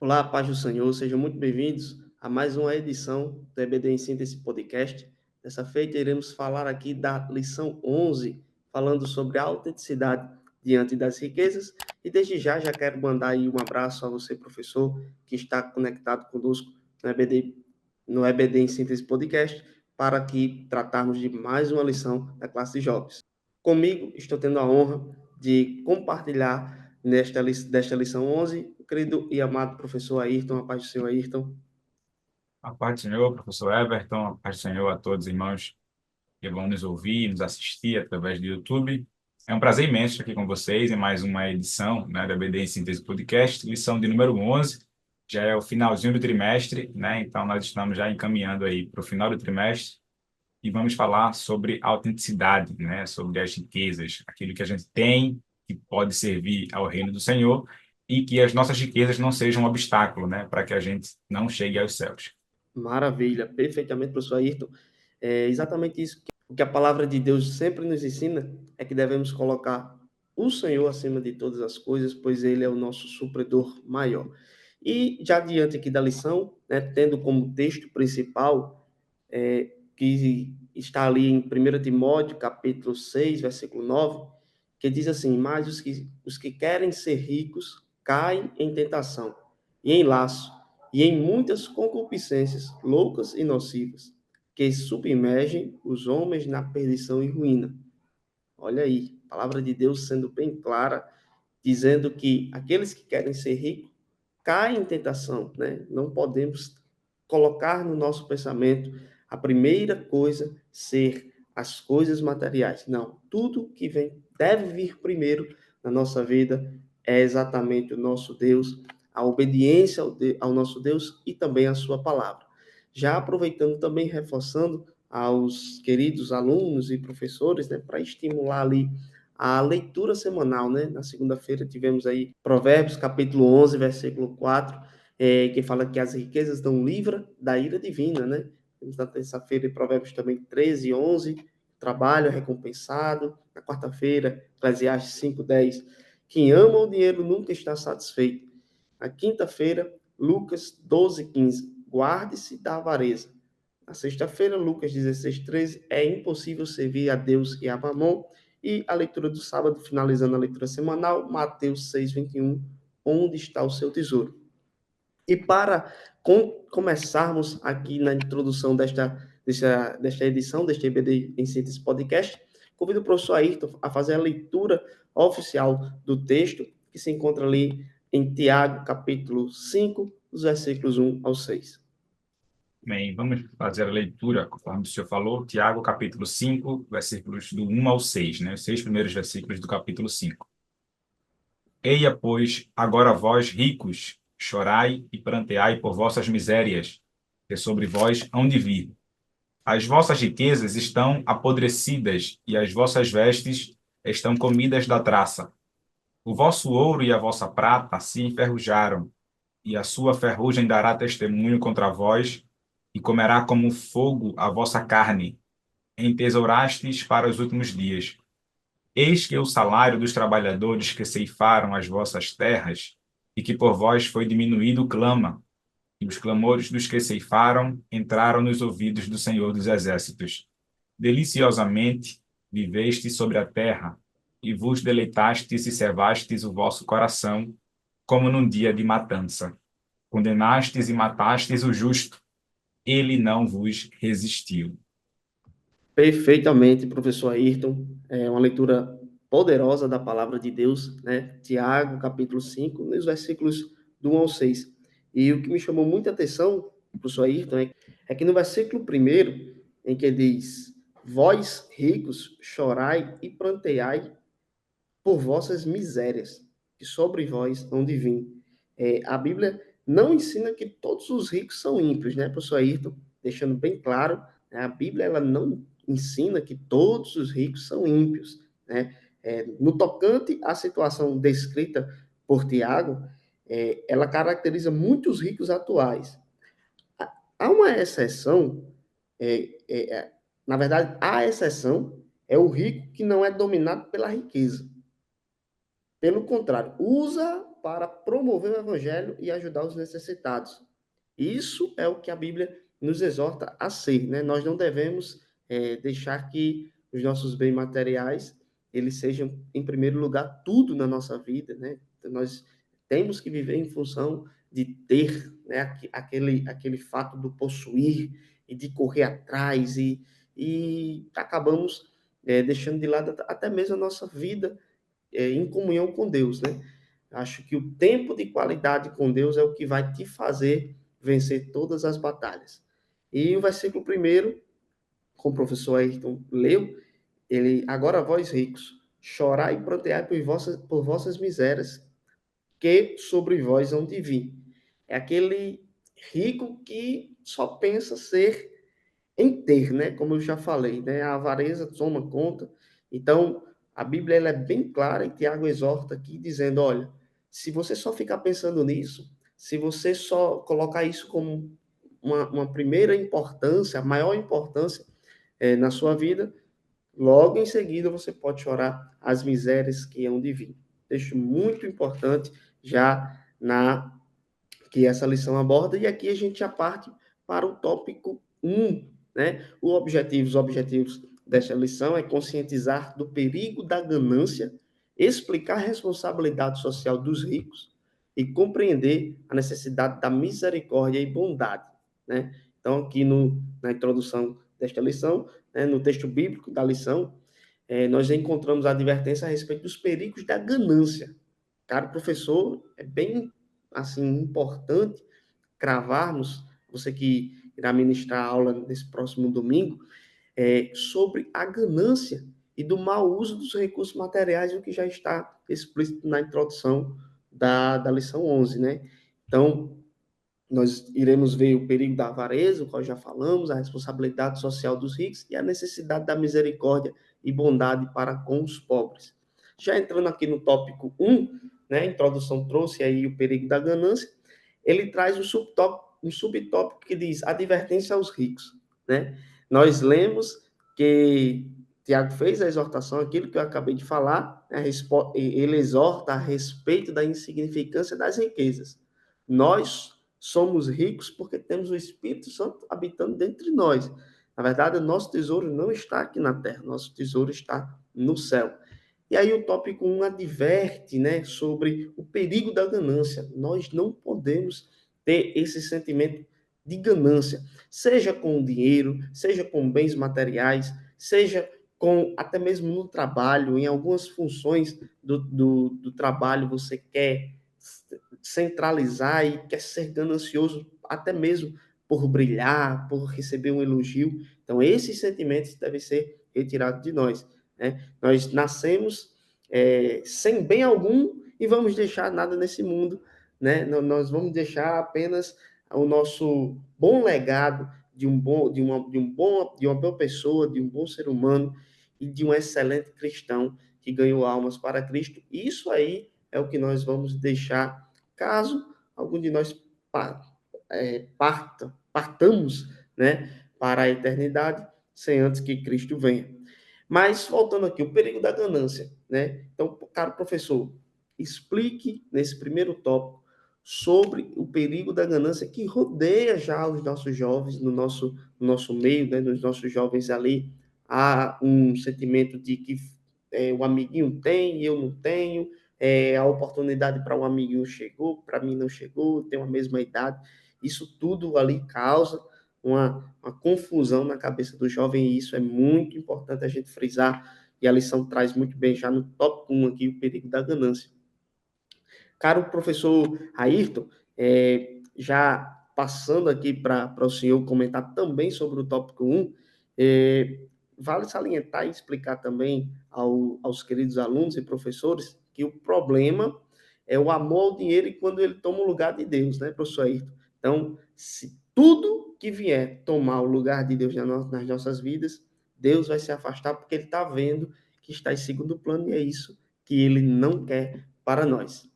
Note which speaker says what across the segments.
Speaker 1: Olá, paz do Senhor, sejam muito bem-vindos a mais uma edição do EBD em Síntese Podcast. Dessa feita, iremos falar aqui da lição 11, falando sobre a autenticidade diante das riquezas. E desde já quero mandar aí um abraço a você, professor, que está conectado conosco no EBD em Síntese Podcast, para que tratarmos de mais uma lição da classe de jovens. Comigo, estou tendo a honra de compartilhar desta lição 11, o querido e amado professor Ayrton, a paz do Senhor Ayrton.
Speaker 2: A paz do Senhor, professor Everton, a paz do Senhor a todos os irmãos que vão nos ouvir, nos assistir através do YouTube. É um prazer imenso estar aqui com vocês em mais uma edição, né, da BD em Síntese Podcast, lição de número 11. Já é o finalzinho do trimestre, né? Então nós estamos já encaminhando aí para o final do trimestre e vamos falar sobre autenticidade, né? Sobre as riquezas, aquilo que a gente tem que pode servir ao reino do Senhor e que as nossas riquezas não sejam um obstáculo, né, para que a gente não chegue aos céus.
Speaker 1: Maravilha, perfeitamente, professor Ayrton. É exatamente isso que o que a palavra de Deus sempre nos ensina, é que devemos colocar o Senhor acima de todas as coisas, pois Ele é o nosso supridor maior. E já diante aqui da lição, né, tendo como texto principal, que está ali em 1 Timóteo, capítulo 6, versículo 9, que diz assim: mas os que querem ser ricos caem em tentação, e em laço, e em muitas concupiscências loucas e nocivas, que submergem os homens na perdição e ruína. Olha aí, a palavra de Deus sendo bem clara, dizendo que aqueles que querem ser ricos caem em tentação, né? Não podemos colocar no nosso pensamento a primeira coisa ser as coisas materiais. Não, tudo que vem deve vir primeiro na nossa vida é exatamente o nosso Deus, a obediência ao nosso Deus e também a sua palavra. Já aproveitando também reforçando aos queridos alunos e professores, né, para estimular ali a leitura semanal, né? Na segunda-feira tivemos aí Provérbios, capítulo 11, versículo 4, que fala que as riquezas dão livra da ira divina, né? Temos na terça-feira em Provérbios também 13, 11, trabalho é recompensado. Na quarta-feira, Eclesiastes 5, 10, quem ama o dinheiro nunca está satisfeito. Na quinta-feira, Lucas 12, 15, guarde-se da avareza. Na sexta-feira, Lucas 16, 13, é impossível servir a Deus e a Mamon. E a leitura do sábado, finalizando a leitura semanal, Mateus 6, 21, onde está o seu tesouro. E para começarmos aqui na introdução desta edição, deste EBD em Síntese Podcast, convido o professor Ayrton a fazer a leitura oficial do texto, que se encontra ali em Tiago, capítulo 5, dos versículos 1 ao 6.
Speaker 2: Bem, vamos fazer a leitura, conforme o senhor falou, Tiago, capítulo 5, versículos do 1 ao 6, né? Os 6 primeiros versículos do capítulo 5. Eia, pois, agora vós, ricos, chorai e pranteai por vossas misérias, que sobre vós hão de vir. As vossas riquezas estão apodrecidas e as vossas vestes estão comidas da traça. O vosso ouro e a vossa prata se enferrujaram, e a sua ferrugem dará testemunho contra vós, e comerá como fogo a vossa carne. Entesourastes para os últimos dias. Eis que o salário dos trabalhadores que ceifaram as vossas terras, e que por vós foi diminuído, clama, e os clamores dos que ceifaram entraram nos ouvidos do Senhor dos Exércitos. Deliciosamente viveste sobre a terra, e vos deleitastes e servastes o vosso coração, como num dia de matança. Condenastes e matastes o justo, ele não vos resistiu.
Speaker 1: Perfeitamente, professor Ayrton. É uma leitura poderosa da palavra de Deus, né? Tiago, capítulo 5, nos versículos do 1 ao 6. E o que me chamou muita atenção, professor Ayrton, é que no versículo primeiro, em que diz: vós ricos, chorai e pranteai por vossas misérias, que sobre vós hão de vir. A Bíblia não ensina que todos os ricos são ímpios, né, professor Ayrton? Deixando bem claro, né, a Bíblia ela não ensina que todos os ricos são ímpios, né? No tocante à situação descrita por Tiago, ela caracteriza muitos ricos atuais. Há uma exceção, é, é, é, na verdade, a exceção é o rico que não é dominado pela riqueza. Pelo contrário, usa para promover o evangelho e ajudar os necessitados. Isso é o que a Bíblia nos exorta a ser, né? Nós não devemos deixar que os nossos bens materiais eles sejam, em primeiro lugar, tudo na nossa vida, né? Então, nós temos que viver em função de ter, né, aquele fato do possuir e de correr atrás e acabamos deixando de lado até mesmo a nossa vida em comunhão com Deus, né? Acho que o tempo de qualidade com Deus é o que vai te fazer vencer todas as batalhas. E o versículo primeiro, como o professor Ayrton leu, ele, agora vós ricos, chorai e pranteai por vossas misérias, que sobre vós hão de vir. É aquele rico que só pensa ser em ter, né? Como eu já falei, né? A avareza toma conta. Então, a Bíblia ela é bem clara e Tiago exorta aqui dizendo, olha, se você só ficar pensando nisso, se você só colocar isso como uma primeira importância, a maior importância na sua vida, logo em seguida você pode chorar as misérias que hão de vir. Texto muito importante já na que essa lição aborda, e aqui a gente já parte para o tópico um, né? Os objetivos desta lição é conscientizar do perigo da ganância, explicar a responsabilidade social dos ricos e compreender a necessidade da misericórdia e bondade, né? Então, aqui na introdução desta lição, né, no texto bíblico da lição, nós encontramos a advertência a respeito dos perigos da ganância. Cara, professor, é bem assim importante cravarmos, você que irá ministrar a aula nesse próximo domingo, sobre a ganância e do mau uso dos recursos materiais, o que já está explícito na introdução da lição 11, né? Então, nós iremos ver o perigo da avareza, o qual já falamos, a responsabilidade social dos ricos e a necessidade da misericórdia e bondade para com os pobres. Já entrando aqui no tópico 1, né, a introdução trouxe aí o perigo da ganância, ele traz um subtópico que diz advertência aos ricos, né? Nós lemos que Tiago fez a exortação, aquilo que eu acabei de falar, né, ele exorta a respeito da insignificância das riquezas. Nós somos ricos porque temos o Espírito Santo habitando dentro de nós. Na verdade, o nosso tesouro não está aqui na terra, nosso tesouro está no céu. E aí o tópico 1 adverte, né, sobre o perigo da ganância. Nós não podemos ter esse sentimento de ganância, seja com dinheiro, seja com bens materiais, seja com até mesmo no trabalho, em algumas funções do trabalho você quer centralizar e quer ser ganancioso até mesmo por brilhar, por receber um elogio. Então, esses sentimentos devem ser retirados de nós, né? Nós nascemos sem bem algum e vamos deixar nada nesse mundo, né? Nós vamos deixar apenas o nosso bom legado de uma boa pessoa, de um bom ser humano e de um excelente cristão que ganhou almas para Cristo. Isso aí é o que nós vamos deixar caso algum de nós partamos, né, para a eternidade sem antes que Cristo venha. Mas, voltando aqui, o perigo da ganância, né? Então, caro professor, explique nesse primeiro tópico sobre o perigo da ganância que rodeia já os nossos jovens, no nosso meio, né? Nos nossos jovens ali, há um sentimento de que o amiguinho tem e eu não tenho, a oportunidade para um amiguinho chegou, para mim não chegou, tem a mesma idade. Isso tudo ali causa uma confusão na cabeça do jovem, e isso é muito importante a gente frisar, e a lição traz muito bem já no tópico 1 aqui, o perigo da ganância. Caro professor Ayrton, já passando aqui para o senhor comentar também sobre o tópico 1, vale salientar e explicar também aos queridos alunos e professores que o problema é o amor ao dinheiro e quando ele toma o lugar de Deus, né, professor Ayrton? Então, se tudo que vier tomar o lugar de Deus nas nossas vidas, Deus vai se afastar porque ele está vendo que está em segundo plano e é isso que ele não quer para nós.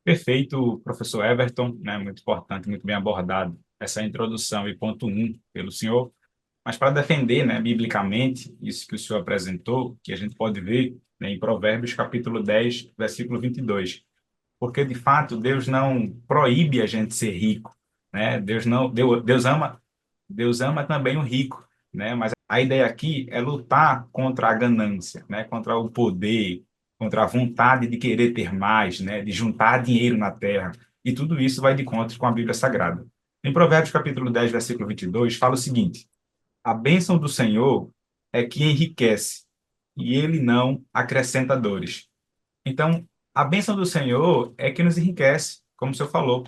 Speaker 2: Perfeito, professor Everton, né? Muito importante, muito bem abordado essa introdução e ponto um pelo senhor. Mas para defender, né, biblicamente, isso que o senhor apresentou, que a gente pode ver né, em Provérbios, capítulo 10, versículo 22. Porque, de fato, Deus não proíbe a gente ser rico, né? Deus ama também o rico, né? Mas a ideia aqui é lutar contra a ganância, né? Contra o poder, contra a vontade de querer ter mais, né? De juntar dinheiro na terra. E tudo isso vai de encontro com a Bíblia Sagrada. Em Provérbios capítulo 10, versículo 22, fala o seguinte: a bênção do Senhor é que enriquece, e ele não acrescenta dores. Então, a bênção do Senhor é que nos enriquece, como o Senhor falou.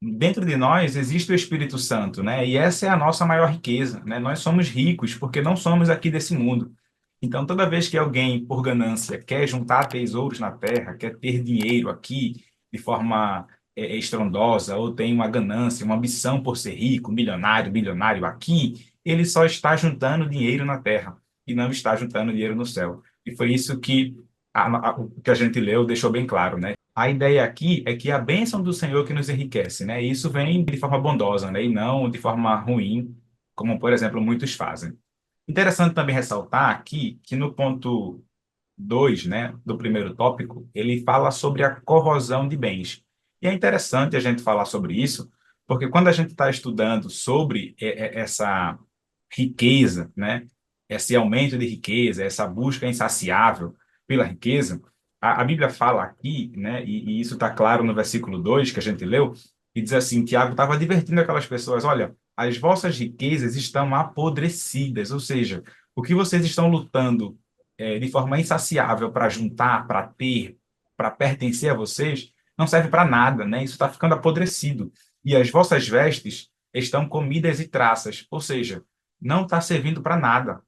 Speaker 2: Dentro de nós existe o Espírito Santo, né? E essa é a nossa maior riqueza, né? Nós somos ricos porque não somos aqui desse mundo. Então, toda vez que alguém, por ganância, quer juntar tesouros na terra, quer ter dinheiro aqui de forma estrondosa, ou tem uma ganância, uma ambição por ser rico, milionário, bilionário aqui, ele só está juntando dinheiro na terra e não está juntando dinheiro no céu. E foi isso que o que a gente leu deixou bem claro, né? A ideia aqui é que a bênção do Senhor que nos enriquece, né? E isso vem de forma bondosa, né? E não de forma ruim, como, por exemplo, muitos fazem. Interessante também ressaltar aqui que no ponto 2, né, do primeiro tópico, ele fala sobre a corrosão de bens. E é interessante a gente falar sobre isso, porque quando a gente está estudando sobre essa riqueza, né, esse aumento de riqueza, essa busca insaciável pela riqueza, a Bíblia fala aqui, né, e isso está claro no versículo 2 que a gente leu, e diz assim, Tiago estava advertindo aquelas pessoas, olha, as vossas riquezas estão apodrecidas, ou seja, o que vocês estão lutando de forma insaciável para juntar, para ter, para pertencer a vocês, não serve para nada, né? Isso está ficando apodrecido. E as vossas vestes estão comidas e traças, ou seja, não está servindo para nada.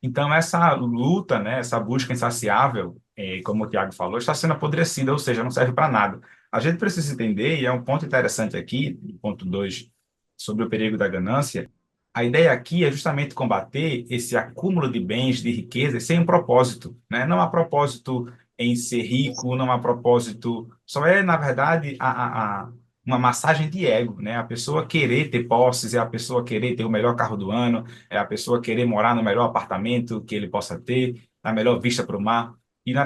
Speaker 2: Então, essa luta, né, essa busca insaciável, como o Tiago falou, está sendo apodrecida, ou seja, não serve para nada. A gente precisa entender, e é um ponto interessante aqui, ponto 2, sobre o perigo da ganância. A ideia aqui é justamente combater esse acúmulo de bens, de riquezas, sem um propósito, né? Não há propósito em ser rico, não há propósito, só é, na verdade, uma massagem de ego, né? A pessoa querer ter posses, é a pessoa querer ter o melhor carro do ano, é a pessoa querer morar no melhor apartamento que ele possa ter, na melhor vista para o mar.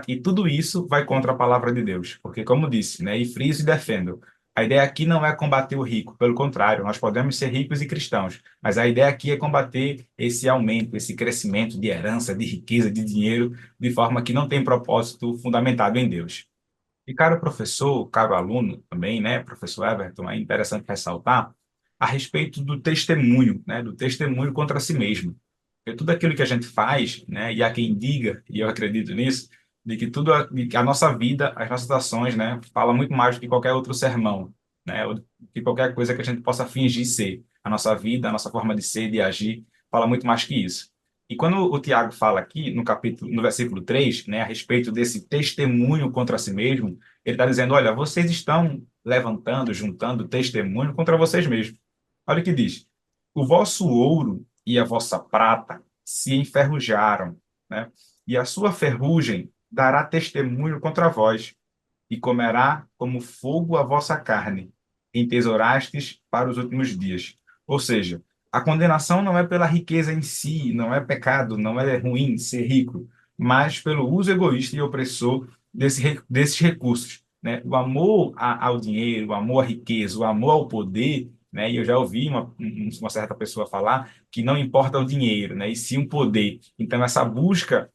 Speaker 2: E tudo isso vai contra a palavra de Deus, porque, como disse, né? E friso e defendo. A ideia aqui não é combater o rico, pelo contrário, nós podemos ser ricos e cristãos, mas a ideia aqui é combater esse aumento, esse crescimento de herança, de riqueza, de dinheiro, de forma que não tem propósito fundamentado em Deus. E caro professor, caro aluno também, né, professor Everton, é interessante ressaltar a respeito do testemunho, né, do testemunho contra si mesmo. Porque tudo aquilo que a gente faz, né, e há quem diga, e eu acredito nisso, de que a nossa vida, as nossas ações, né, fala muito mais do que qualquer outro sermão, né, ou do que qualquer coisa que a gente possa fingir ser. A nossa vida, a nossa forma de ser, de agir, fala muito mais que isso. E quando o Tiago fala aqui no capítulo, no versículo 3, né, a respeito desse testemunho contra si mesmo, ele está dizendo, olha, vocês estão levantando, juntando testemunho contra vocês mesmos. Olha o que diz. O vosso ouro e a vossa prata se enferrujaram, né? E a sua ferrugem dará testemunho contra vós, e comerá como fogo a vossa carne, entesourastes para os últimos dias. Ou seja, a condenação não é pela riqueza em si, não é pecado, não é ruim ser rico, mas pelo uso egoísta e opressor desses recursos, né? O amor ao dinheiro, o amor à riqueza, o amor ao poder, né? E eu já ouvi uma certa pessoa falar que não importa o dinheiro, né? E sim o poder. Então, essa busca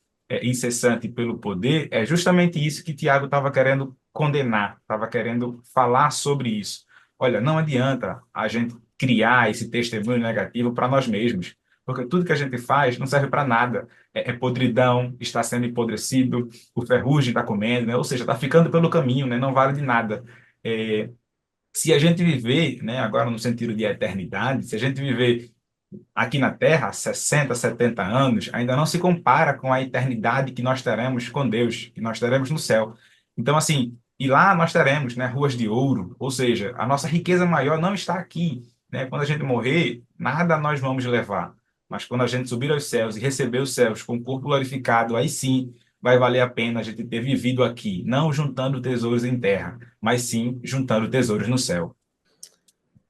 Speaker 2: incessante pelo poder é justamente isso que Tiago estava querendo condenar, estava querendo falar sobre isso. Olha, não adianta a gente criar esse testemunho negativo para nós mesmos, porque tudo que a gente faz não serve para nada. É podridão, está sendo empobrecido, o ferrugem está comendo, né? Ou seja, está ficando pelo caminho, né? Não vale de nada. É, se a gente viver, né, agora no sentido de eternidade, se a gente viver aqui na Terra, 60, 70 anos, ainda não se compara com a eternidade que nós teremos com Deus, que nós teremos no céu. Então, assim, e lá nós teremos, né, ruas de ouro, ou seja, a nossa riqueza maior não está aqui, né? Quando a gente morrer, nada nós vamos levar. Mas quando a gente subir aos céus e receber os céus com o corpo glorificado, aí sim vai valer a pena a gente ter vivido aqui, não juntando tesouros em terra, mas sim juntando tesouros no céu.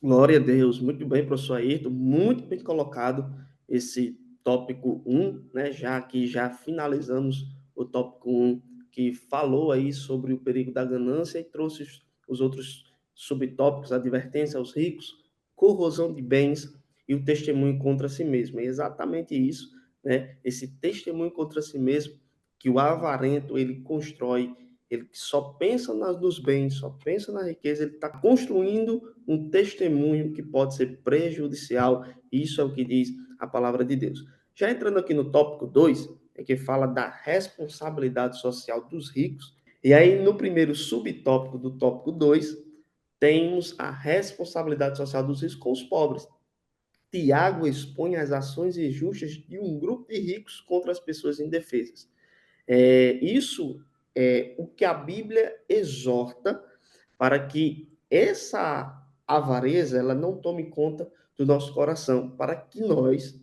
Speaker 1: Glória a Deus, muito bem, professor Ayrton, muito bem colocado esse tópico um, né? Já que já finalizamos o tópico 1, que falou aí sobre o perigo da ganância e trouxe os outros subtópicos, advertência aos ricos, corrosão de bens e o testemunho contra si mesmo. É exatamente isso, né? Esse testemunho contra si mesmo que o avarento ele constrói, ele só pensa nos bens, só pensa na riqueza, ele está construindo um testemunho que pode ser prejudicial. Isso é o que diz a palavra de Deus. Já entrando aqui no tópico 2, é que fala da responsabilidade social dos ricos. E aí, no primeiro subtópico do tópico 2, temos a responsabilidade social dos ricos com os pobres. Tiago expõe as ações injustas de um grupo de ricos contra as pessoas indefesas. Isso é o que a Bíblia exorta para que essa avareza ela não tome conta do nosso coração, para que nós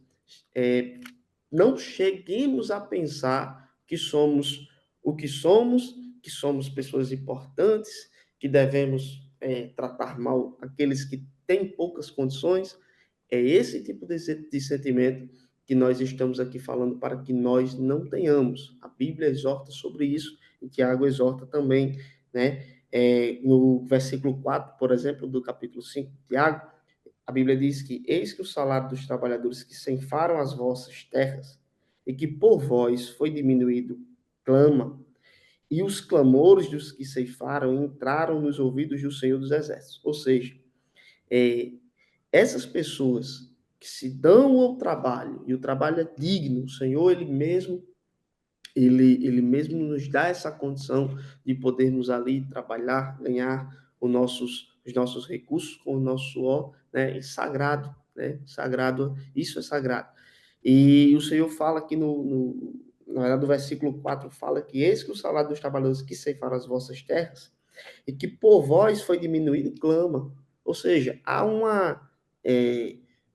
Speaker 1: não cheguemos a pensar que somos o que somos pessoas importantes, que devemos tratar mal aqueles que têm poucas condições. É esse tipo de sentimento que nós estamos aqui falando para que nós não tenhamos. A Bíblia exorta sobre isso e Tiago exorta também, né? No versículo 4, por exemplo, do capítulo 5 de Tiago, a Bíblia diz que eis que o salário dos trabalhadores que ceifaram as vossas terras e que por vós foi diminuído clama, e os clamores dos que ceifaram entraram nos ouvidos do Senhor dos Exércitos. Ou seja, é, essas pessoas que se dão ao trabalho, e o trabalho é digno, o Senhor, ele mesmo nos dá essa condição de podermos ali trabalhar, ganhar os nossos recursos com o nosso suor, né? E sagrado, né? Sagrado, isso é sagrado. E o Senhor fala aqui na verdade, do versículo 4 fala que eis que o salário dos trabalhadores que ceifaram as vossas terras e que por vós foi diminuído, clama. Ou seja, há uma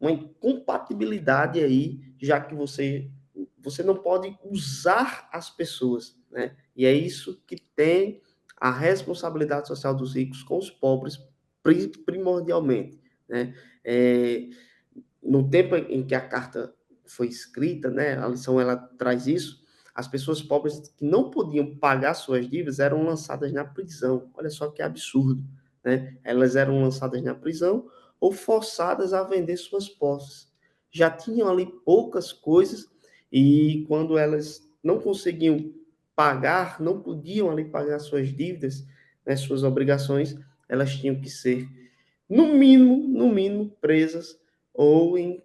Speaker 1: incompatibilidade aí, já que você não pode usar as pessoas, né? E é isso que tem a responsabilidade social dos ricos com os pobres, primordialmente, né? É, no tempo em que a carta foi escrita, né, a lição ela traz isso, as pessoas pobres que não podiam pagar suas dívidas eram lançadas na prisão. Olha só que absurdo, né? Elas eram lançadas na prisão ou forçadas a vender suas posses. Já tinham ali poucas coisas e quando elas não conseguiam pagar, não podiam ali pagar suas dívidas, né, suas obrigações, elas tinham que ser no mínimo presas ou em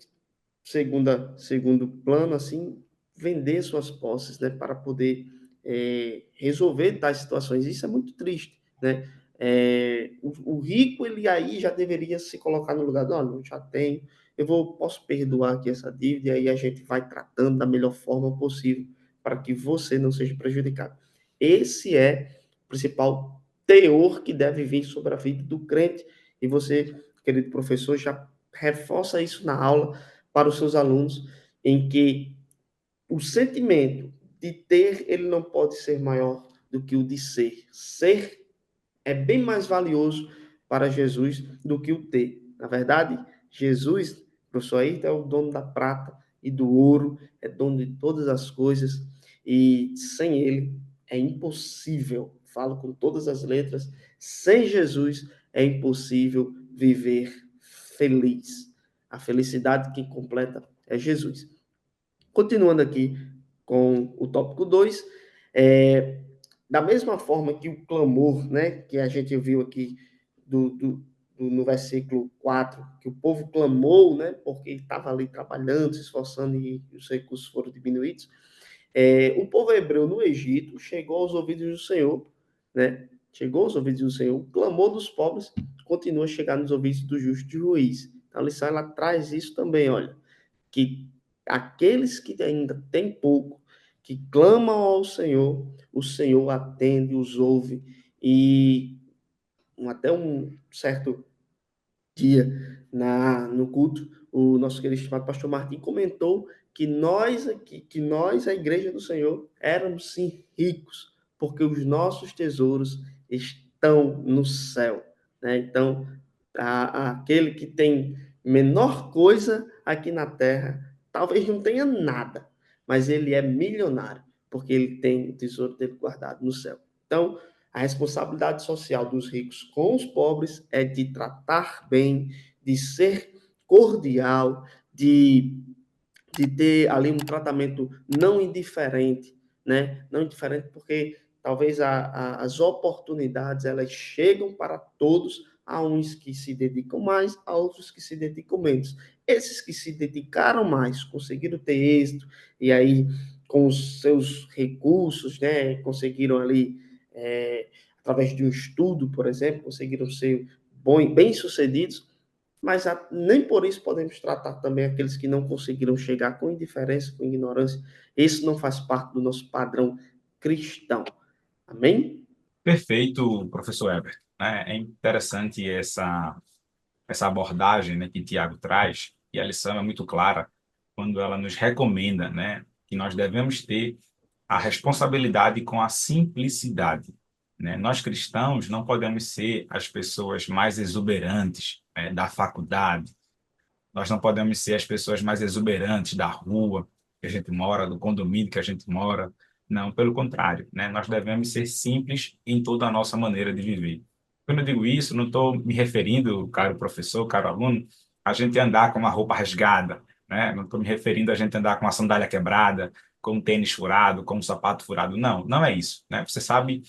Speaker 1: segundo plano, assim, vender suas posses, né, para poder resolver tais situações. Isso é muito triste, né? O rico, ele aí já deveria se colocar no lugar, não, eu já tenho, posso perdoar aqui essa dívida, e aí a gente vai tratando da melhor forma possível para que você não seja prejudicado. Esse é o principal teor que deve vir sobre a vida do crente, e você, querido professor, já reforça isso na aula para os seus alunos, em que o sentimento de ter, ele não pode ser maior do que o de ser. Ser é bem mais valioso para Jesus do que o ter. Na verdade, Jesus, professor Ayrton, é o dono da prata e do ouro, é dono de todas as coisas, e sem ele é impossível, falo com todas as letras, sem Jesus é impossível viver feliz. A felicidade que completa é Jesus. Continuando aqui com o tópico 2, da mesma forma que o clamor, né, que a gente viu aqui no versículo 4, que o povo clamou, né, porque estava ali trabalhando, se esforçando e os recursos foram diminuídos, o povo hebreu no Egito chegou aos ouvidos do Senhor, né, chegou aos ouvidos do Senhor, o clamor dos pobres continua a chegar nos ouvidos do justo juiz. Então, a lição, ela traz isso também, olha, que aqueles que ainda têm pouco, que clamam ao Senhor, o Senhor atende, os ouve, e até um certo dia no culto, o nosso querido estimado pastor Martim comentou que nós aqui, que nós, a igreja do Senhor, éramos sim ricos, porque os nossos tesouros estão no céu, né? Então, aquele que tem menor coisa aqui na terra, talvez não tenha nada, mas ele é milionário, porque ele tem o tesouro dele guardado no céu. Então, a responsabilidade social dos ricos com os pobres é de tratar bem, de ser cordial, de ter ali um tratamento não indiferente, né? Não indiferente porque talvez as oportunidades elas chegam para todos, há uns que se dedicam mais, há outros que se dedicam menos. Esses que se dedicaram mais conseguiram ter êxito e aí com os seus recursos, né, conseguiram ali através de um estudo, por exemplo, conseguiram ser bem-sucedidos, mas nem por isso podemos tratar também aqueles que não conseguiram chegar com indiferença, com ignorância. Isso não faz parte do nosso padrão cristão. Amém?
Speaker 2: Perfeito, professor Herbert. É interessante essa abordagem, né, que Tiago traz, e a lição é muito clara quando ela nos recomenda, né, que nós devemos ter a responsabilidade com a simplicidade, né? Nós cristãos não podemos ser as pessoas mais exuberantes, da faculdade, nós não podemos ser as pessoas mais exuberantes da rua que a gente mora, do condomínio que a gente mora. Não, pelo contrário, né? Nós devemos ser simples em toda a nossa maneira de viver. Quando eu digo isso, não estou me referindo, caro professor, caro aluno, a gente andar com uma roupa rasgada, né? Não estou me referindo a gente andar com uma sandália quebrada, com um tênis furado, com um sapato furado. Não, não é isso, né? Você sabe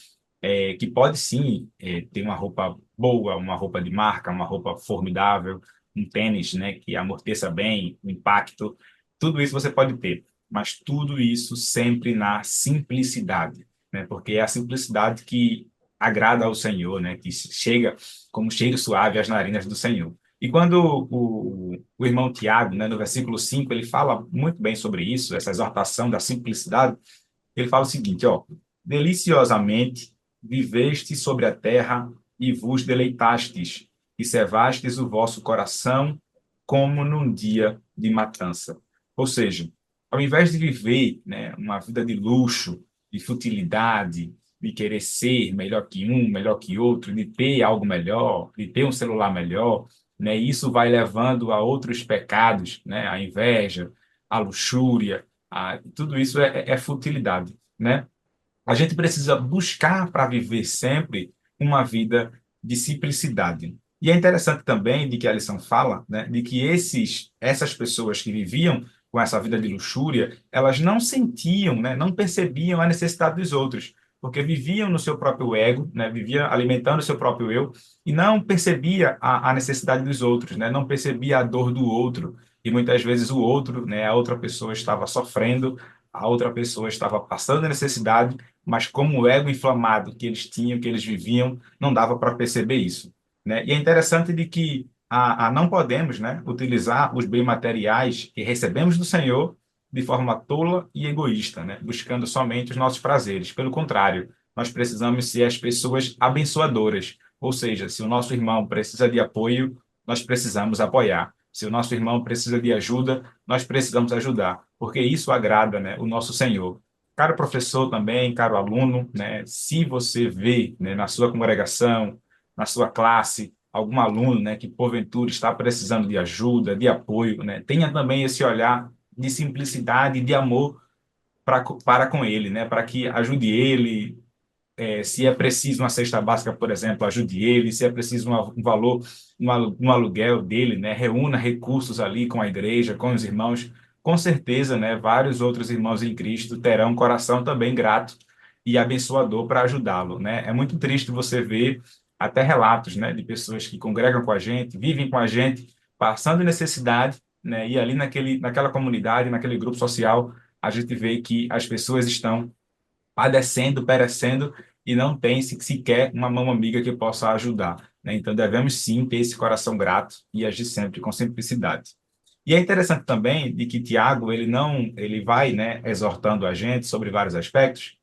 Speaker 2: que pode sim ter uma roupa boa, uma roupa de marca, uma roupa formidável, um tênis, né, que amorteça bem o impacto, tudo isso você pode ter, mas tudo isso sempre na simplicidade, né, porque é a simplicidade que agrada ao Senhor, né, que chega como cheiro suave às narinas do Senhor. E quando o irmão Tiago, né, no versículo 5 ele fala muito bem sobre isso, essa exortação da simplicidade, ele fala o seguinte, ó, deliciosamente viveste sobre a terra e vos deleitastes, e cevastes o vosso coração como num dia de matança. Ou seja, ao invés de viver, né, uma vida de luxo, de futilidade, de querer ser melhor que um, melhor que outro, de ter algo melhor, de ter um celular melhor, né, isso vai levando a outros pecados, né, a inveja, a luxúria, tudo isso é futilidade, né? A gente precisa buscar para viver sempre uma vida de simplicidade. E é interessante também de que a lição fala, né, de que essas pessoas que viviam com essa vida de luxúria, elas não sentiam, né, não percebiam a necessidade dos outros, porque viviam no seu próprio ego, né, viviam alimentando o seu próprio eu e não percebia a necessidade dos outros, né, não percebia a dor do outro. E muitas vezes o outro, né, a outra pessoa estava sofrendo, a outra pessoa estava passando necessidade, mas como o ego inflamado que eles tinham, que eles viviam, não dava para perceber isso, né? E é interessante de que não podemos, né, utilizar os bens materiais que recebemos do Senhor de forma tola e egoísta, né, buscando somente os nossos prazeres. Pelo contrário, nós precisamos ser as pessoas abençoadoras, ou seja, se o nosso irmão precisa de apoio, nós precisamos apoiar. Se o nosso irmão precisa de ajuda, nós precisamos ajudar, porque isso agrada, né, o nosso Senhor. Caro professor também, caro aluno, né, se você vê, né, na sua congregação, na sua classe, algum aluno, né, que porventura está precisando de ajuda, de apoio, né, tenha também esse olhar de simplicidade e de amor para com ele, né, para que ajude ele, se é preciso uma cesta básica, por exemplo, ajude ele, se é preciso um valor, um aluguel dele, né, reúna recursos ali com a igreja, com os irmãos, com certeza, né, vários outros irmãos em Cristo terão um coração também grato e abençoador para ajudá-lo, né? É muito triste você ver até relatos, né, de pessoas que congregam com a gente, vivem com a gente, passando necessidade, né, e ali naquela comunidade, naquele grupo social, a gente vê que as pessoas estão padecendo, perecendo e não tem sequer uma mão amiga que possa ajudar, né? Então devemos sim ter esse coração grato e agir sempre com simplicidade. E é interessante também de que Tiago ele vai, né, exortando a gente sobre vários aspectos.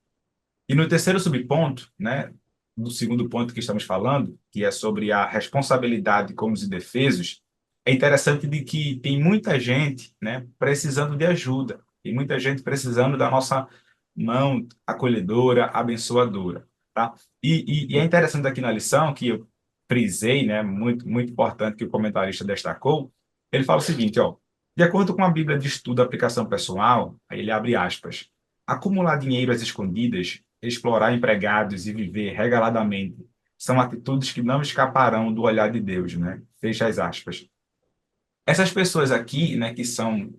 Speaker 2: E no terceiro subponto, né, do segundo ponto que estamos falando, que é sobre a responsabilidade com os indefesos, é interessante de que tem muita gente, né, precisando de ajuda, tem muita gente precisando da nossa mão acolhedora, abençoadora, tá? E é interessante aqui na lição que eu frisei, né, muito importante que o comentarista destacou, ele fala o seguinte, ó, de acordo com a Bíblia de Estudo da Aplicação Pessoal, aí ele abre aspas, acumular dinheiro às escondidas, explorar empregados e viver regaladamente são atitudes que não escaparão do olhar de Deus, né? Fecha as aspas. Essas pessoas aqui, né, que são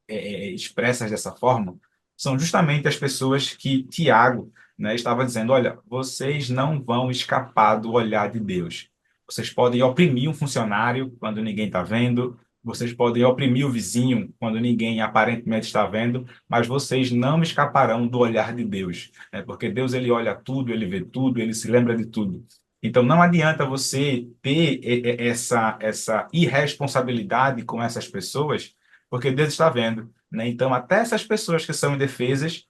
Speaker 2: expressas dessa forma, são justamente as pessoas que Tiago, né, estava dizendo, olha, vocês não vão escapar do olhar de Deus. Vocês podem oprimir um funcionário quando ninguém está vendo, vocês podem oprimir o vizinho quando ninguém aparentemente está vendo, mas vocês não escaparão do olhar de Deus, né? Porque Deus ele olha tudo, ele vê tudo, ele se lembra de tudo. Então, não adianta você ter essa irresponsabilidade com essas pessoas, porque Deus está vendo, né? Então, até essas pessoas que são indefesas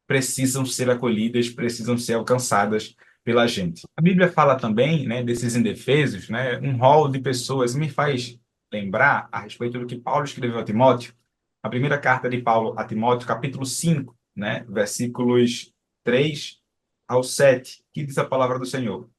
Speaker 2: precisam ser acolhidas, precisam ser alcançadas pela gente. A Bíblia fala também, né, desses indefesos, né, um rol de pessoas, me faz lembrar a respeito do que Paulo escreveu a Timóteo. A primeira carta de Paulo a Timóteo, capítulo 5, né, versículos 3 ao 7, que diz a palavra do Senhor.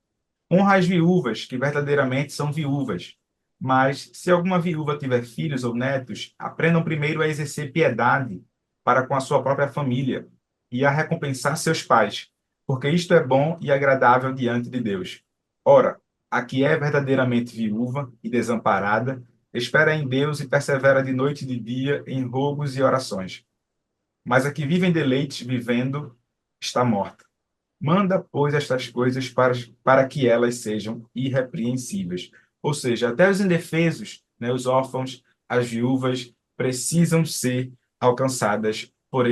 Speaker 2: Honra as viúvas, que verdadeiramente são viúvas. Mas, se alguma viúva tiver filhos ou netos, aprendam primeiro a exercer piedade para com a sua própria família e a recompensar seus pais, porque isto é bom e agradável diante de Deus. Ora, a que é verdadeiramente viúva e desamparada, espera em Deus e persevera de noite e de dia em rogos e orações. Mas a que vive em deleites vivendo está morta. Manda, pois, estas coisas para que elas sejam irrepreensíveis. Ou seja, até os indefesos, né, os órfãos, as viúvas, precisam ser alcançadas por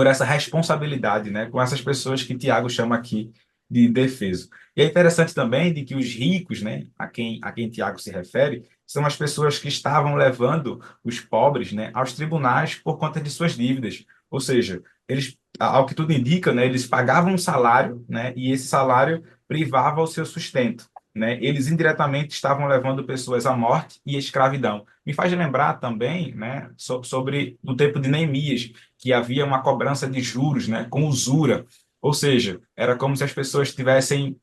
Speaker 2: essa responsabilidade, né, com essas pessoas que Tiago chama aqui de indefeso. E é interessante também de que os ricos, né, a quem Tiago se refere, são as pessoas que estavam levando os pobres, né, aos tribunais por conta de suas dívidas. Ou seja, eles, ao que tudo indica, né, eles pagavam um salário, né, e esse salário privava o seu sustento. Né? Eles indiretamente estavam levando pessoas à morte e à escravidão. Me faz lembrar também, né, sobre o tempo de Neemias, que havia uma cobrança de juros, né, com usura. Ou seja, era como se as pessoas tivessem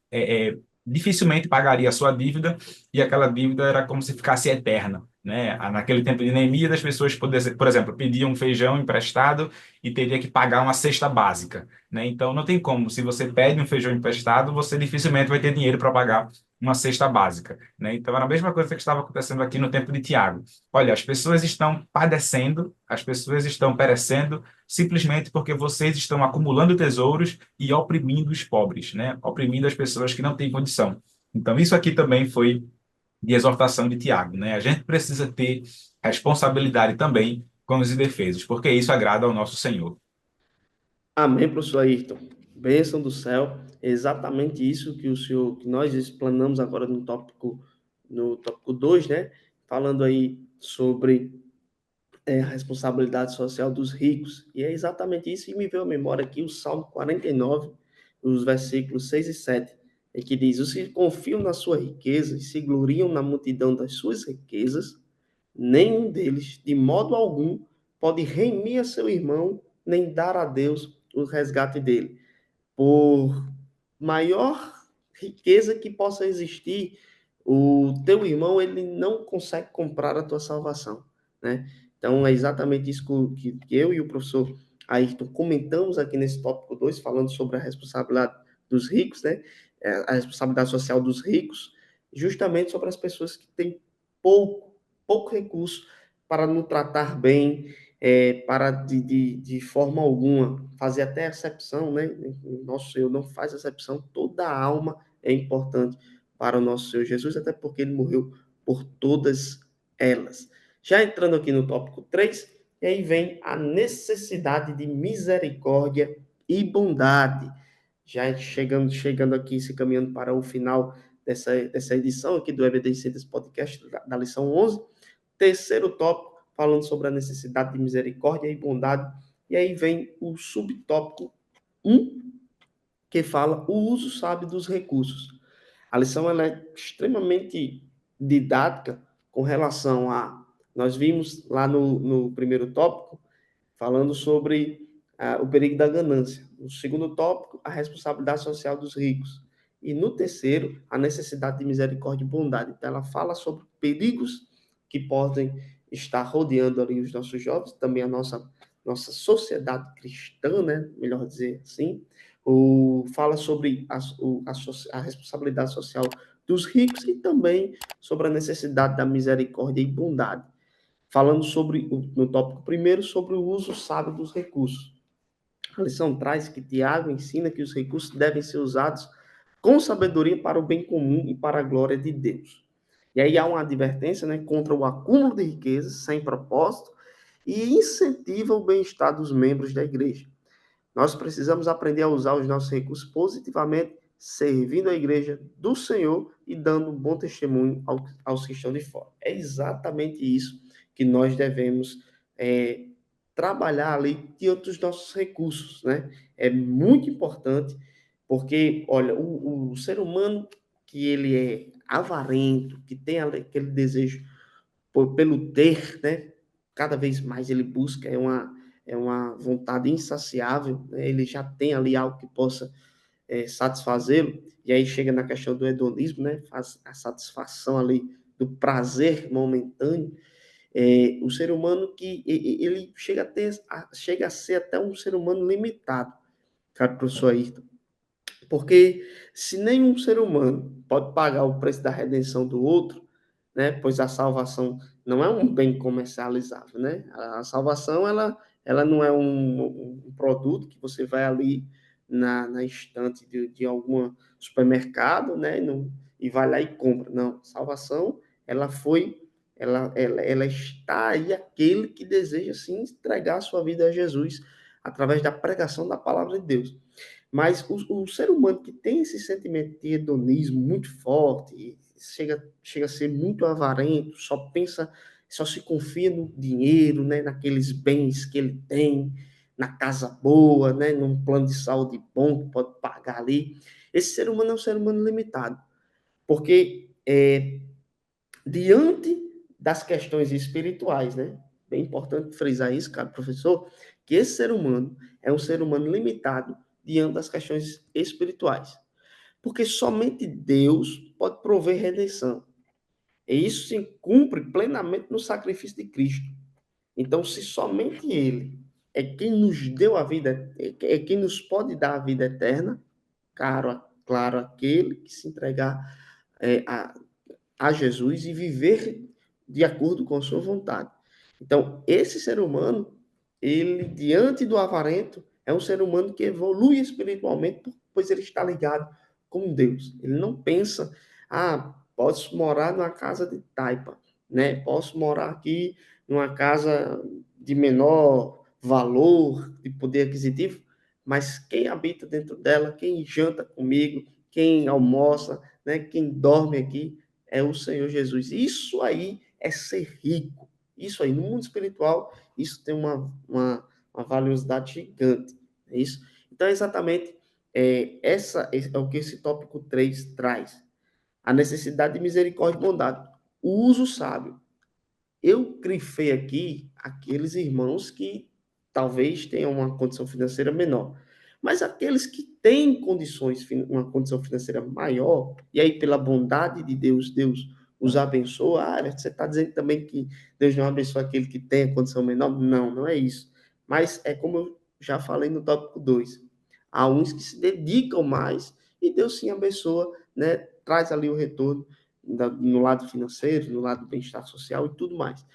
Speaker 2: dificilmente pagaria a sua dívida e aquela dívida era como se ficasse eterna, né? Naquele tempo de Neemias, as pessoas, por exemplo, pediam um feijão emprestado e teria que pagar uma cesta básica, né? Então, não tem como. Se você pede um feijão emprestado, você dificilmente vai ter dinheiro para pagar uma cesta básica, né? Então, era a mesma coisa que estava acontecendo aqui no tempo de Tiago. Olha, as pessoas estão padecendo, as pessoas estão perecendo simplesmente porque vocês estão acumulando tesouros e oprimindo os pobres, né? Oprimindo as pessoas que não têm condição. Então, isso aqui também foi de exortação de Tiago, né? A gente precisa ter responsabilidade também com os indefesos, porque isso agrada ao nosso Senhor.
Speaker 1: Amém, professor Ayrton. Bênção do céu. É exatamente isso que o senhor, que nós explanamos agora no tópico 2, né? Falando aí sobre a responsabilidade social dos ricos. E é exatamente isso, e me veio à memória aqui o Salmo 49, os versículos 6 e 7, em que diz: os que confiam na sua riqueza e se gloriam na multidão das suas riquezas, nenhum deles, de modo algum, pode remir a seu irmão, nem dar a Deus o resgate dele. Por maior riqueza que possa existir, o teu irmão ele não consegue comprar a tua salvação, né? Então é exatamente isso que eu e o professor Ayrton comentamos aqui nesse tópico 2, falando sobre a responsabilidade dos ricos, né? A responsabilidade social dos ricos, justamente sobre as pessoas que têm pouco recurso para nos tratar bem, para de forma alguma fazer até exceção, né? Nosso Senhor não faz exceção, toda a alma é importante para o nosso Senhor Jesus, até porque ele morreu por todas elas. Já entrando aqui no tópico 3, e aí vem a necessidade de misericórdia e bondade. Já chegando aqui, se caminhando para o final dessa edição aqui do EBD Ciências Podcast, da lição 11, terceiro tópico, falando sobre a necessidade de misericórdia e bondade. E aí vem o subtópico 1, que fala o uso sábio dos recursos. A lição ela é extremamente didática com relação a. Nós vimos lá no primeiro tópico, falando sobre o perigo da ganância. No segundo tópico, a responsabilidade social dos ricos. E no terceiro, a necessidade de misericórdia e bondade. Então, ela fala sobre perigos que podem estar rodeando ali os nossos jovens, também nossa sociedade cristã, né, melhor dizer assim, fala sobre a responsabilidade social dos ricos e também sobre a necessidade da misericórdia e bondade. Falando sobre, no tópico primeiro, sobre o uso sábio dos recursos. A lição traz que Tiago ensina que os recursos devem ser usados com sabedoria para o bem comum e para a glória de Deus. E aí há uma advertência, né, contra o acúmulo de riquezas sem propósito e incentiva o bem-estar dos membros da igreja. Nós precisamos aprender a usar os nossos recursos positivamente, servindo a igreja do Senhor e dando um bom testemunho aos que estão de fora. É exatamente isso que nós devemos trabalhar ali diante dos nossos recursos, né? É muito importante, porque, olha, o ser humano que ele é avarento, que tem aquele desejo pelo ter, né? Cada vez mais ele busca, é uma vontade insaciável, né? Ele já tem ali algo que possa satisfazê-lo, e aí chega na questão do hedonismo, né? Faz a satisfação ali do prazer momentâneo. O ser humano que ele chega a ser até um ser humano limitado, cara, professor Ayrton. Porque se nenhum ser humano pode pagar o preço da redenção do outro, né? Pois a salvação não é um bem comercializável, né? A salvação, ela não é um produto que você vai ali na estante de algum supermercado, né? E vai lá e compra. Não, salvação, ela está aí aquele que deseja, sim, entregar a sua vida a Jesus através da pregação da palavra de Deus. Mas o ser humano que tem esse sentimento de hedonismo muito forte, chega a ser muito avarento, só se confia no dinheiro, né, naqueles bens que ele tem, na casa boa, né, num plano de saúde bom que pode pagar ali. Esse ser humano é um ser humano limitado, porque diante das questões espirituais, né, bem importante frisar isso, cara, professor, que esse ser humano é um ser humano limitado diante das questões espirituais. Porque somente Deus pode prover redenção. E isso se cumpre plenamente no sacrifício de Cristo. Então, se somente Ele é quem nos deu a vida, é quem nos pode dar a vida eterna, claro, aquele que se entregar é, a Jesus e viver de acordo com a sua vontade. Então, esse ser humano, ele, diante do avarento, é um ser humano que evolui espiritualmente, pois ele está ligado com Deus. Ele não pensa, posso morar numa casa de taipa, né? Posso morar aqui numa casa de menor valor, de poder aquisitivo, mas quem habita dentro dela, quem janta comigo, quem almoça, né? Quem dorme aqui, é o Senhor Jesus. Isso aí é ser rico. Isso aí, no mundo espiritual, isso tem uma valiosidade gigante. É isso? Então, exatamente, é o que esse tópico 3 traz. A necessidade de misericórdia e bondade. O uso sábio. Eu grifei aqui aqueles irmãos que talvez tenham uma condição financeira menor. Mas aqueles que têm uma condição financeira maior, e aí pela bondade de Deus, Deus os abençoa. Você está dizendo também que Deus não abençoa aquele que tem a condição menor? Não, não é isso. Mas é como eu já falei no tópico 2. Há uns que se dedicam mais e Deus sim abençoa, né? Traz ali o retorno no lado financeiro, no lado do bem-estar social e tudo mais.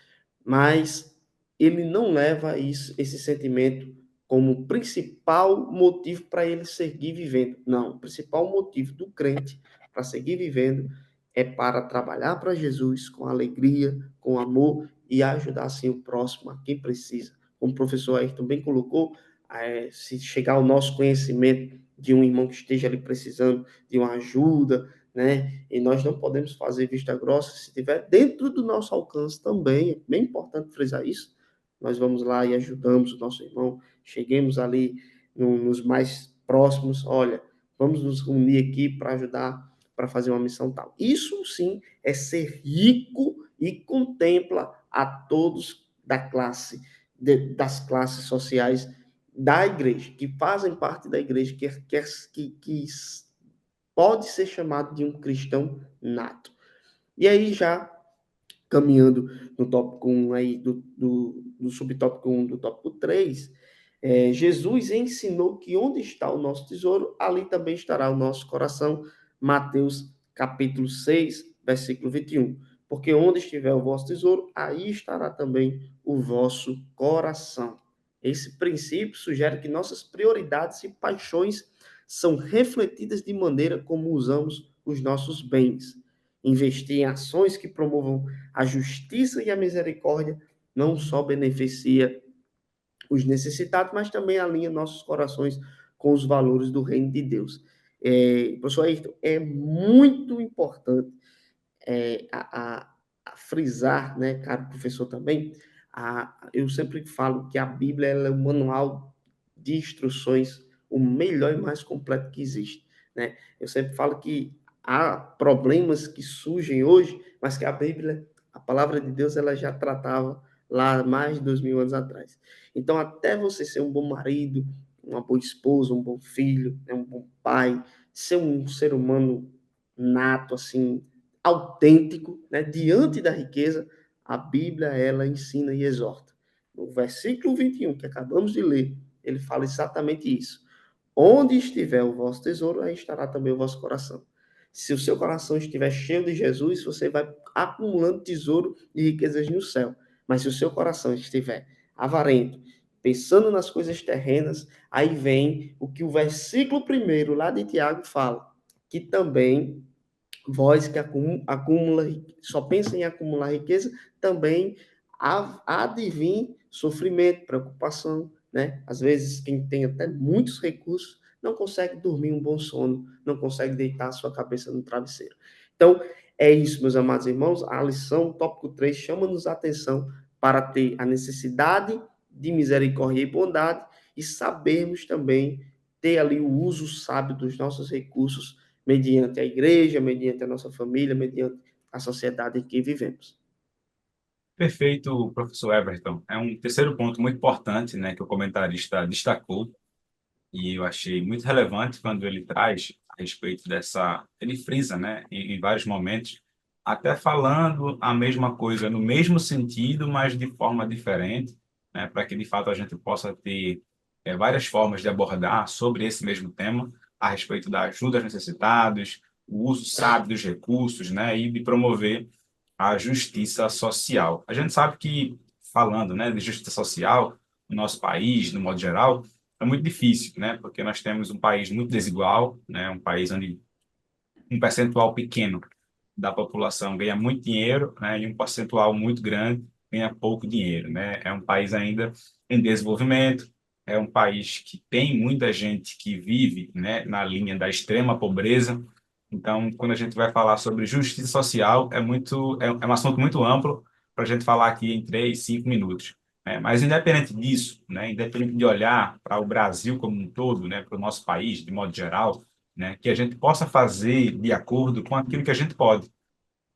Speaker 1: Mas ele não leva esse sentimento como principal motivo para ele seguir vivendo. Não, o principal motivo do crente para seguir vivendo é para trabalhar para Jesus com alegria, com amor e ajudar assim o próximo, a quem precisa. Como o professor Ayrton bem colocou, se chegar ao nosso conhecimento de um irmão que esteja ali precisando de uma ajuda, né? E nós não podemos fazer vista grossa se estiver dentro do nosso alcance também. É bem importante frisar isso. Nós vamos lá e ajudamos o nosso irmão. Cheguemos ali nos mais próximos. Olha, vamos nos unir aqui para ajudar, para fazer uma missão tal. Isso sim é ser rico e contempla a todos das classes sociais da igreja, que fazem parte da igreja, que pode ser chamado de um cristão nato. E aí já caminhando no tópico 1 aí, do subtópico 1 do tópico 3, Jesus ensinou que onde está o nosso tesouro, ali também estará o nosso coração. Mateus capítulo 6, versículo 21. Porque onde estiver o vosso tesouro, aí estará também o vosso coração. Esse princípio sugere que nossas prioridades e paixões são refletidas de maneira como usamos os nossos bens. Investir em ações que promovam a justiça e a misericórdia não só beneficia os necessitados, mas também alinha nossos corações com os valores do reino de Deus. Professor Ayrton, é muito importante a frisar, né, caro professor também, eu sempre falo que a Bíblia ela é o manual de instruções, o melhor e mais completo que existe, né? Eu sempre falo que há problemas que surgem hoje, mas que a Bíblia, a palavra de Deus, ela já tratava lá mais de 2000 anos atrás. Então, até você ser um bom marido, uma boa esposa, um bom filho, né, um bom pai, ser um ser humano nato, assim, autêntico, né, diante da riqueza, a Bíblia, ela ensina e exorta. No versículo 21, que acabamos de ler, ele fala exatamente isso. Onde estiver o vosso tesouro, aí estará também o vosso coração. Se o seu coração estiver cheio de Jesus, você vai acumulando tesouro e riquezas no céu. Mas se o seu coração estiver avarento, pensando nas coisas terrenas, aí vem o que o versículo primeiro lá de Tiago fala, que também vós que só pensa em acumular riqueza, também há de vir sofrimento, preocupação, né? Às vezes, quem tem até muitos recursos não consegue dormir um bom sono, não consegue deitar a sua cabeça no travesseiro. Então, é isso, meus amados irmãos. A lição, tópico 3, chama-nos a atenção para ter a necessidade de misericórdia e bondade e sabermos também ter ali o uso sábio dos nossos recursos mediante a igreja, mediante a nossa família, mediante a sociedade em que vivemos.
Speaker 2: Perfeito, professor Everton. É um terceiro ponto muito importante, né, que o comentarista destacou, e eu achei muito relevante quando ele traz a respeito dessa. Ele frisa, né, em vários momentos, até falando a mesma coisa no mesmo sentido, mas de forma diferente, né, para que de fato a gente possa ter várias formas de abordar sobre esse mesmo tema, a respeito da ajuda aos necessitados, o uso sábio dos recursos, né, e de promover a justiça social. A gente sabe que, falando, né, de justiça social, no nosso país, no modo geral, é muito difícil, né, porque nós temos um país muito desigual, né, um país onde um percentual pequeno da população ganha muito dinheiro, né, e um percentual muito grande ganha pouco dinheiro, né? É um país ainda em desenvolvimento, é um país que tem muita gente que vive, né, na linha da extrema pobreza. Então, quando a gente vai falar sobre justiça social, é um assunto muito amplo para a gente falar aqui em 3, 5 minutos. Né? Mas independente disso, né, independente de olhar para o Brasil como um todo, né, para o nosso país de modo geral, né, que a gente possa fazer de acordo com aquilo que a gente pode.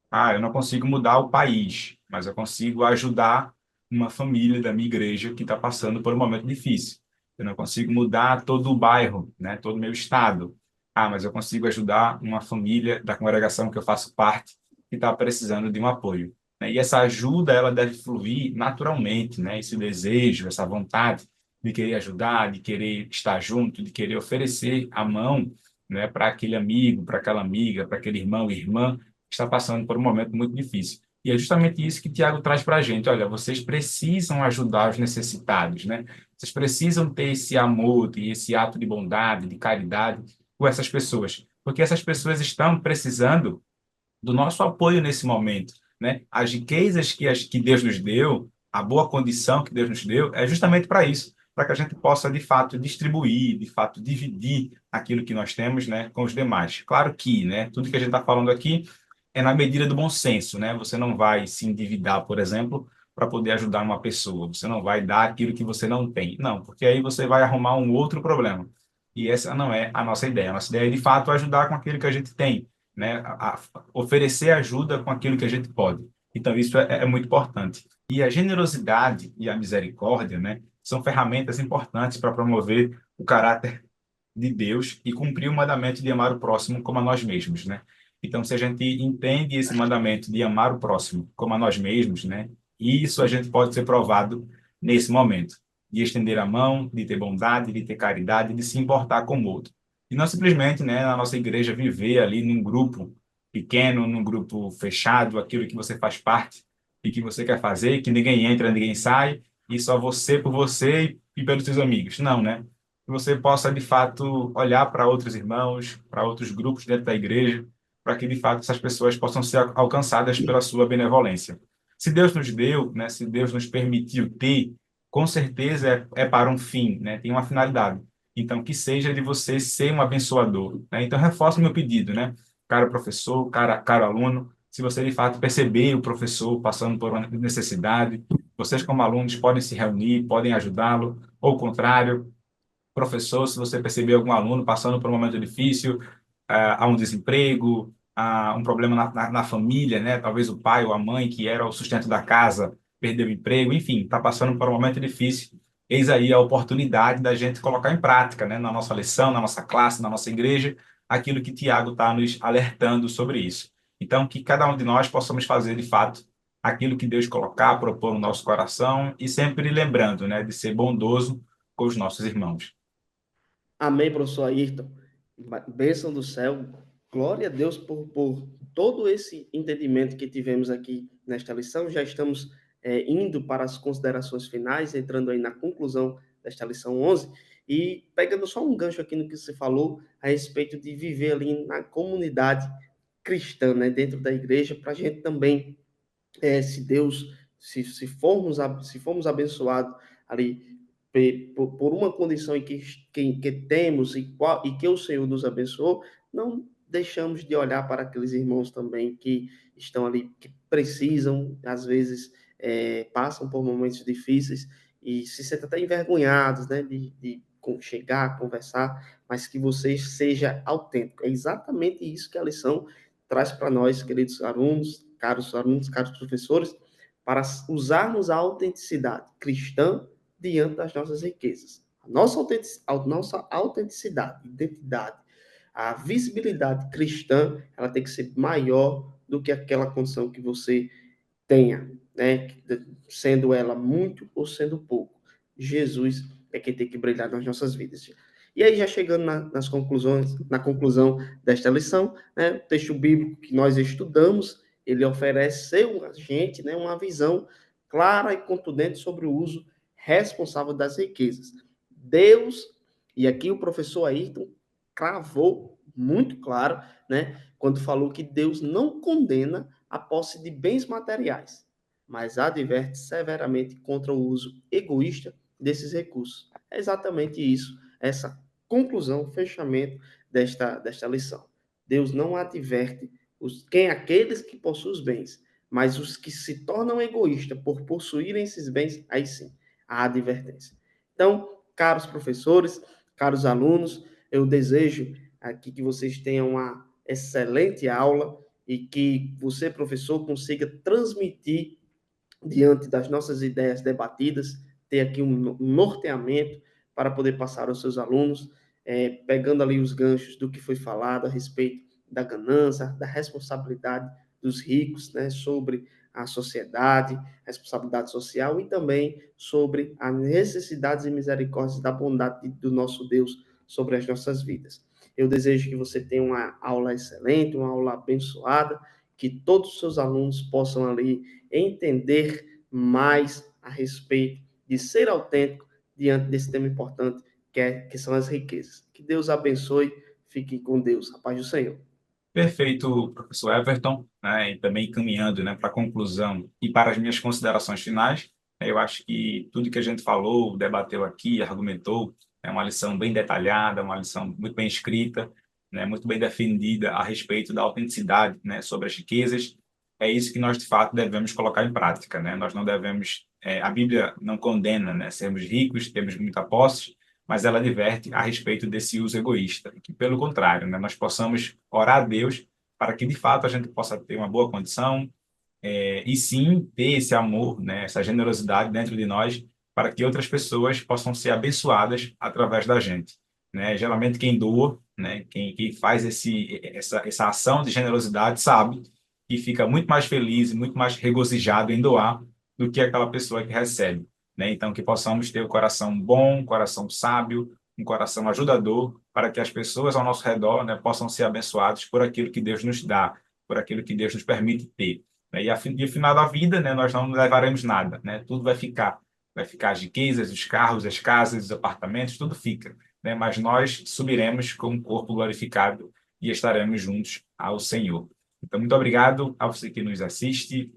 Speaker 2: Ah, eu não consigo mudar o país, mas eu consigo ajudar uma família da minha igreja que está passando por um momento difícil. Eu não consigo mudar todo o bairro, né, todo o meu estado. Ah, mas eu consigo ajudar uma família da congregação que eu faço parte que está precisando de um apoio. Né? E essa ajuda, ela deve fluir naturalmente, né? Esse desejo, essa vontade de querer ajudar, de querer estar junto, de querer oferecer a mão, né, para aquele amigo, para aquela amiga, para aquele irmão e irmã está passando por um momento muito difícil. E é justamente isso que Tiago traz para a gente. Olha, vocês precisam ajudar os necessitados, né? Vocês precisam ter esse amor e esse ato de bondade, de caridade com essas pessoas, porque essas pessoas estão precisando do nosso apoio nesse momento, né? As riquezas que Deus nos deu, a boa condição que Deus nos deu, é justamente para isso, para que a gente possa, de fato, distribuir, de fato, dividir aquilo que nós temos, né, com os demais. Claro que, né, tudo que a gente está falando aqui é na medida do bom senso, né? Você não vai se endividar, por exemplo, para poder ajudar uma pessoa. Você não vai dar aquilo que você não tem. Não, porque aí você vai arrumar um outro problema. E essa não é a nossa ideia. A nossa ideia é, de fato, ajudar com aquilo que a gente tem, né? Oferecer ajuda com aquilo que a gente pode. Então, isso é muito importante. E a generosidade e a misericórdia, né, são ferramentas importantes para promover o caráter de Deus e cumprir o mandamento de amar o próximo como a nós mesmos, né? Então, se a gente entende esse mandamento de amar o próximo como a nós mesmos, né? Isso a gente pode ser provado nesse momento, de estender a mão, de ter bondade, de ter caridade, de se importar com o outro. E não simplesmente, né, na nossa igreja, viver ali num grupo pequeno, num grupo fechado, aquilo que você faz parte e que você quer fazer, que ninguém entra, ninguém sai, e só você por você e pelos seus amigos. Não, né? Que você possa, de fato, olhar para outros irmãos, para outros grupos dentro da igreja, para que, de fato, essas pessoas possam ser alcançadas pela sua benevolência. Se Deus nos deu, né, se Deus nos permitiu ter, com certeza é para um fim, né, tem uma finalidade. Então, que seja de você ser um abençoador, né? Então, reforço o meu pedido, né? Caro professor, caro aluno, se você de fato perceber o professor passando por uma necessidade, vocês como alunos podem se reunir, podem ajudá-lo, ou o contrário, professor, se você perceber algum aluno passando por um momento difícil, há um desemprego, há um problema na família, né? Talvez o pai ou a mãe, que era o sustento da casa, perdeu o emprego, enfim, está passando por um momento difícil. Eis aí a oportunidade da gente colocar em prática, né? Na nossa lição, na nossa classe, na nossa igreja, aquilo que Tiago está nos alertando sobre isso. Então, que cada um de nós possamos fazer, de fato, aquilo que Deus colocar, propor no nosso coração e sempre lembrando, né, de ser bondoso com os nossos irmãos.
Speaker 1: Amém, professor Ayrton. Bênção do céu. Glória a Deus por todo esse entendimento que tivemos aqui nesta lição. Já estamos indo para as considerações finais, entrando aí na conclusão desta lição 11. E pegando só um gancho aqui no que você falou a respeito de viver ali na comunidade cristã, né, dentro da igreja, para a gente também, se Deus, se formos abençoados ali por uma condição em que temos e que o Senhor nos abençoou, não deixamos de olhar para aqueles irmãos também que estão ali, que precisam, às vezes, passam por momentos difíceis e se sentem até envergonhados, né, de chegar, conversar, mas que você seja autêntico. É exatamente isso que a lição traz para nós, queridos alunos, caros professores, para usarmos a autenticidade cristã diante das nossas riquezas. A nossa autenticidade, identidade, a visibilidade cristã, ela tem que ser maior do que aquela condição que você tenha, né? Sendo ela muito ou sendo pouco. Jesus é quem tem que brilhar nas nossas vidas. E aí, já chegando na conclusão desta lição, né, o texto bíblico que nós estudamos, ele ofereceu a gente, né, uma visão clara e contundente sobre o uso responsável das riquezas. Deus, e aqui o professor Ayrton cravou muito claro, né, quando falou que Deus não condena a posse de bens materiais, mas adverte severamente contra o uso egoísta desses recursos. É exatamente isso, essa conclusão, fechamento desta lição. Deus não adverte aqueles que possuem os bens, mas os que se tornam egoístas por possuírem esses bens, aí sim, a advertência. Então, caros professores, caros alunos, eu desejo aqui que vocês tenham uma excelente aula e que você, professor, consiga transmitir diante das nossas ideias debatidas, ter aqui um norteamento para poder passar aos seus alunos, pegando ali os ganchos do que foi falado a respeito da ganância, da responsabilidade dos ricos, né, sobre a sociedade, responsabilidade social e também sobre as necessidades e misericórdias da bondade do nosso Deus sobre as nossas vidas. Eu desejo que você tenha uma aula excelente, uma aula abençoada, que todos os seus alunos possam ali entender mais a respeito de ser autêntico diante desse tema importante que são as riquezas. Que Deus abençoe, fique com Deus, a paz do Senhor.
Speaker 2: Perfeito, professor Everton, né, e também caminhando, né, para a conclusão e para as minhas considerações finais, eu acho que tudo que a gente falou, debateu aqui, argumentou, é uma lição bem detalhada, uma lição muito bem escrita, né, muito bem defendida a respeito da autenticidade, né, sobre as riquezas. É isso que nós, de fato, devemos colocar em prática, né? Nós não devemos, a Bíblia não condena, né, sermos ricos, termos muita posse, mas ela adverte a respeito desse uso egoísta, que pelo contrário, né, nós possamos orar a Deus para que de fato a gente possa ter uma boa condição, e sim ter esse amor, né, essa generosidade dentro de nós, para que outras pessoas possam ser abençoadas através da gente, né? Geralmente quem doa, né? Quem faz essa ação de generosidade sabe que fica muito mais feliz e muito mais regozijado em doar do que aquela pessoa que recebe, né? Então, que possamos ter o coração bom, um coração sábio, um coração ajudador, para que as pessoas ao nosso redor, né, possam ser abençoadas por aquilo que Deus nos dá, por aquilo que Deus nos permite ter, né? E ao final da vida, né, nós não levaremos nada, né? Tudo vai ficar as riquezas, os carros, as casas, os apartamentos, tudo fica, né? Mas nós subiremos com um corpo glorificado e estaremos juntos ao Senhor. Então, muito obrigado a você que nos assiste,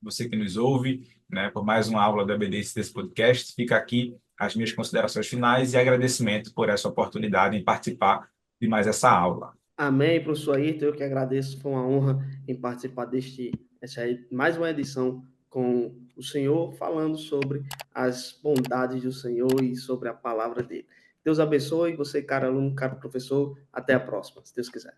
Speaker 2: você que nos ouve, né, por mais uma aula da obediência desse podcast. Fica aqui as minhas considerações finais e agradecimento por essa oportunidade em participar de mais essa aula.
Speaker 1: Amém, professor Ayrton. Eu que agradeço. Foi uma honra em participar essa mais uma edição com o senhor, falando sobre as bondades do Senhor e sobre a palavra dele. Deus abençoe você, cara aluno, cara professor. Até a próxima, se Deus quiser.